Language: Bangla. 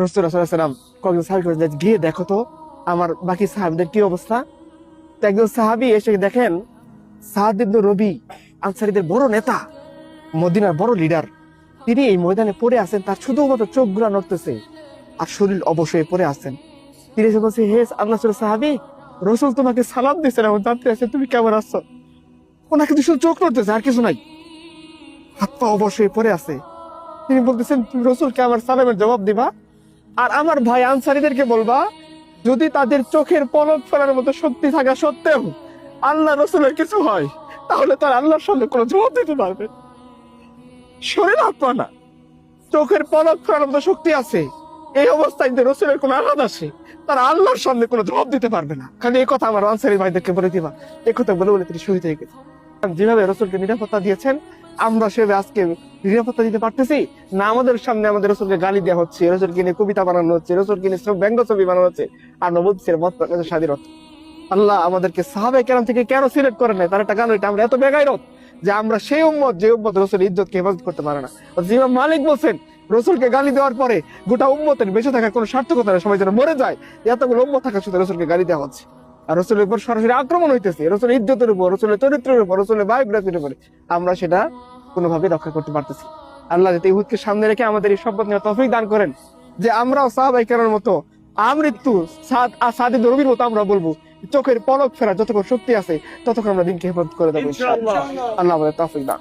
রাসূলুল্লাহ সাল্লাল্লাহু আলাইহি ওয়াসাল্লাম কয়েকজন সাহাবীকে বললেন, গিয়ে দেখো তো আমার বাকি সাহাবীদের কি অবস্থা। তো একজন সাহাবী এসে দেখেন সাদ ইবনে রবি, আনসারীদের বড় নেতা, মদিনার বড় লিডার, তিনি এই ময়দানে পড়ে আছেন। তার শুধুমাত্র চোখগুলো নড়তেছে আর শরীর অবশ্যই পড়ে আছেন। তিনি এসে বলছে, হে আল্লাহ রাসূল সাহাবী, রাসূল তোমাকে সালাম দিয়েছেন এবং জানতে আছে তুমি কেমন আছো। ওনাকে তো শুধু চোখ নড়তেছে, আর কিছু নাই, হাত পা অবশ্যই পড়ে আছে। তিনি বলতেছেন, তুমি রাসূলকে আমার সালামের জবাব দিবা আর আমার ভাই আনসারীদেরকে বলবা, যদি তাদের চোখের পলক ফেলার মতো শক্তি থাকা সত্ত্বেও আল্লাহ রসুলের কিছু হয়, তাহলে তার আল্লাহর সামনে কোনো জবাব দিতে পারবে। শরীর হাত পা না, চোখের পলক ফেলার মতো শক্তি আছে, এই অবস্থায় যদি রসুলের কোনো আঘাত আসে, তারা আল্লাহর সামনে কোনো জবাব দিতে পারবে না। খালি এই কথা আমার আনসারী ভাইদেরকে বলে দিবা। এই কথা বলে বলে তিনি শহীদ হয়ে গেছেন। যেভাবে রসুলকে নিরাপত্তা দিয়েছেন, আমরা সেভাবে আজকে নিরাপত্তা দিতে পারতেছি না? আমাদের সামনে আমাদের রসুলকে গালি দেওয়া হচ্ছে, রসুলকে নিয়ে কবিতা বানানো হচ্ছে, রসুলকে নিয়ে ব্যঙ্গ ছবি বানানো হচ্ছে, আর নবুদ্দিনের মত প্রকাশের স্বাধীনতা। আল্লাহ আমাদেরকে সাহাবায়ে কেরাম থেকে কেন সিলেক্ট করে নাই? তার একটা কারণ, এটা আমরা এত বেগাইরত যে আমরা সেই উম্মত যে উম্মত রসুলের ইজ্জতকে হেফাজত করতে পারে না। ইমাম মালিক বলছেন, রসুলকে গালি দেওয়ার পরে গোটা উম্মতের বেঁচে থাকার কোনো সার্থকতা নেই, সবাই যেন মরে যায়। এতগুলো উম্মত থাকার সাথে রসুলকে গালি দেওয়া হচ্ছে, আর রসুলের উপর সরাসরি আক্রমণ হইতেছে, রসুলের ইজ্জতের উপর, রসুলের চরিত্রের উপর, রসুলের বায়োগ্রাফির উপরে। আমরা সেটা কোনোভাবে রক্ষা করতে পারতেছি। আল্লাহ যাতে ইহুদকে সামনে রেখে আমাদের এই শপথ নেওয়া তৌফিক দান করেন যে আমরাও সাহাবায়ে কেরামের মতো আমৃত্যু সাদ ইবনে রবির মতো আমরা বলবো, চোখের পলক ফেরা যতক্ষণ শক্তি আছে ততক্ষণ আমরা দিনকে হেফাজত করে দেবো ইনশাআল্লাহ। আল্লাহ আমাদের তৌফিক দান।